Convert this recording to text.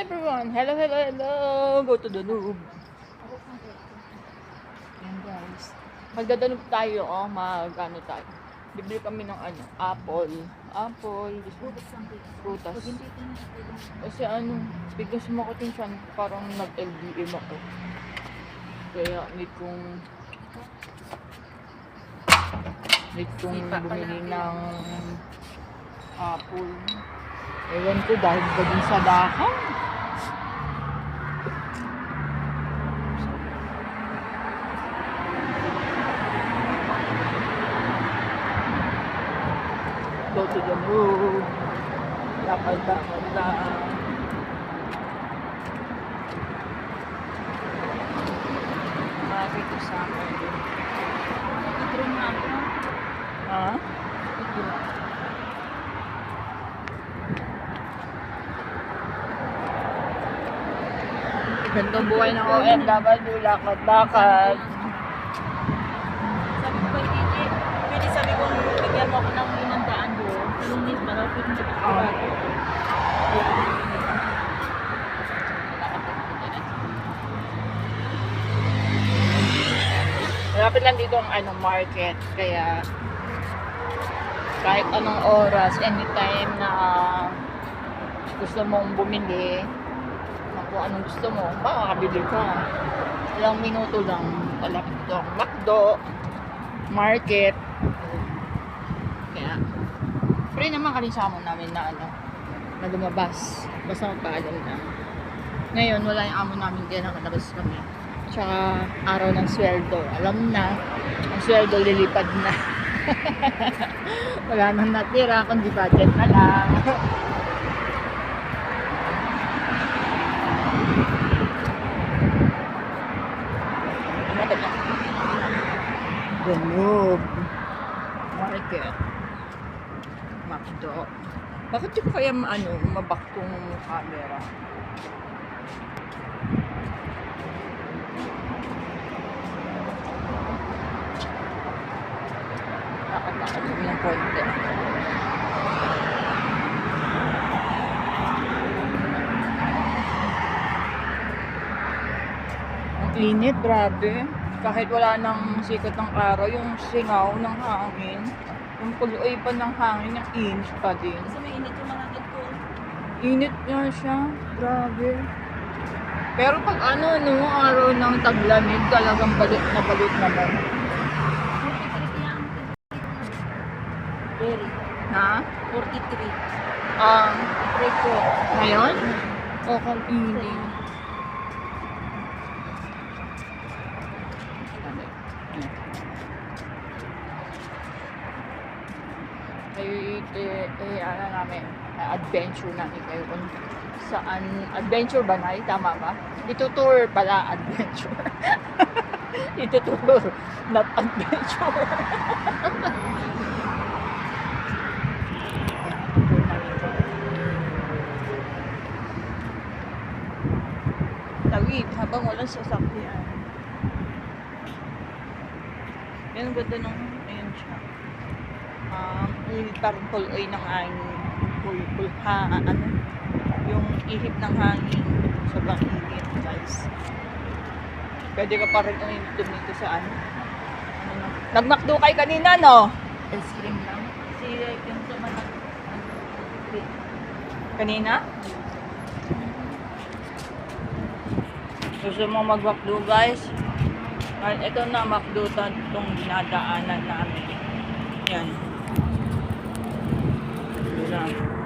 Everyone, hello, hello, hello. Go to the noob. Yan guys. Magdadanog tayo, mag-ano tayo. Bibili kami ng apple. Prutas. Kasi bigla sumakot yung tiyan ko, parang nag-LBM ako. Kaya need kong bumili ng apple. Ewan ko dahil baging sa dahon. Go to the moon. Lakad lang. Marami ko sa akin. Ito nga ako. Ha? Ito. Gandang buhay ng OFW, lakad-lakad. Sabi ko kay Gigi, pwede sabi ko, bigyan mo ako ng 500 doon. Lunis, malapit mo sa Malapit lang dito ang market, kaya kahit anong oras, anytime na gusto mong bumili, kung anong gusto mo, makakabili ka. Ilang minuto lang, malapit ito ang McDo, market. Kaya, free naman kalisama namin na na lumabas. Basta magpaalam na. Ngayon, wala yung amo namin din, nakalabas kami. Tsaka, araw ng sweldo. Alam na, ang sweldo lilipad na. Wala nang natira, kundi budget na lang. The Noob Market McDo. Bakit di ko kaya mabak tong camera? Lakad-lakad kami ng konti. Ang init, grabe. Kahit wala nang sikat ng araw, yung singaw ng hangin, yung puloy pa ng hangin, yung init pa din. Kasi may init yung mga ko. Init nga siya, grabe. Pero pag araw ng taglamig, talagang balot naman. Very. Ha? 43. Break ko. Ngayon? O kung init. Namin, adventure namin kayo kung saan, adventure ba na? Tama ba? Itutour pala, adventure. Itutour, not adventure. Tawid, habang walang sasakyan. Yan ang ganda nung, ayun siya. Parang puloy ng hangin. Yung ihip ng hangin. Sobrang init, guys. Pwede ka pa rin dito sa Nag-McDo kayo kanina, no? Ice cream lang. Si yung sumanag. Kanina? Gusto mo mag-McDo, guys? Ito na, McDo itong dinadaanan namin. Yan. Yan.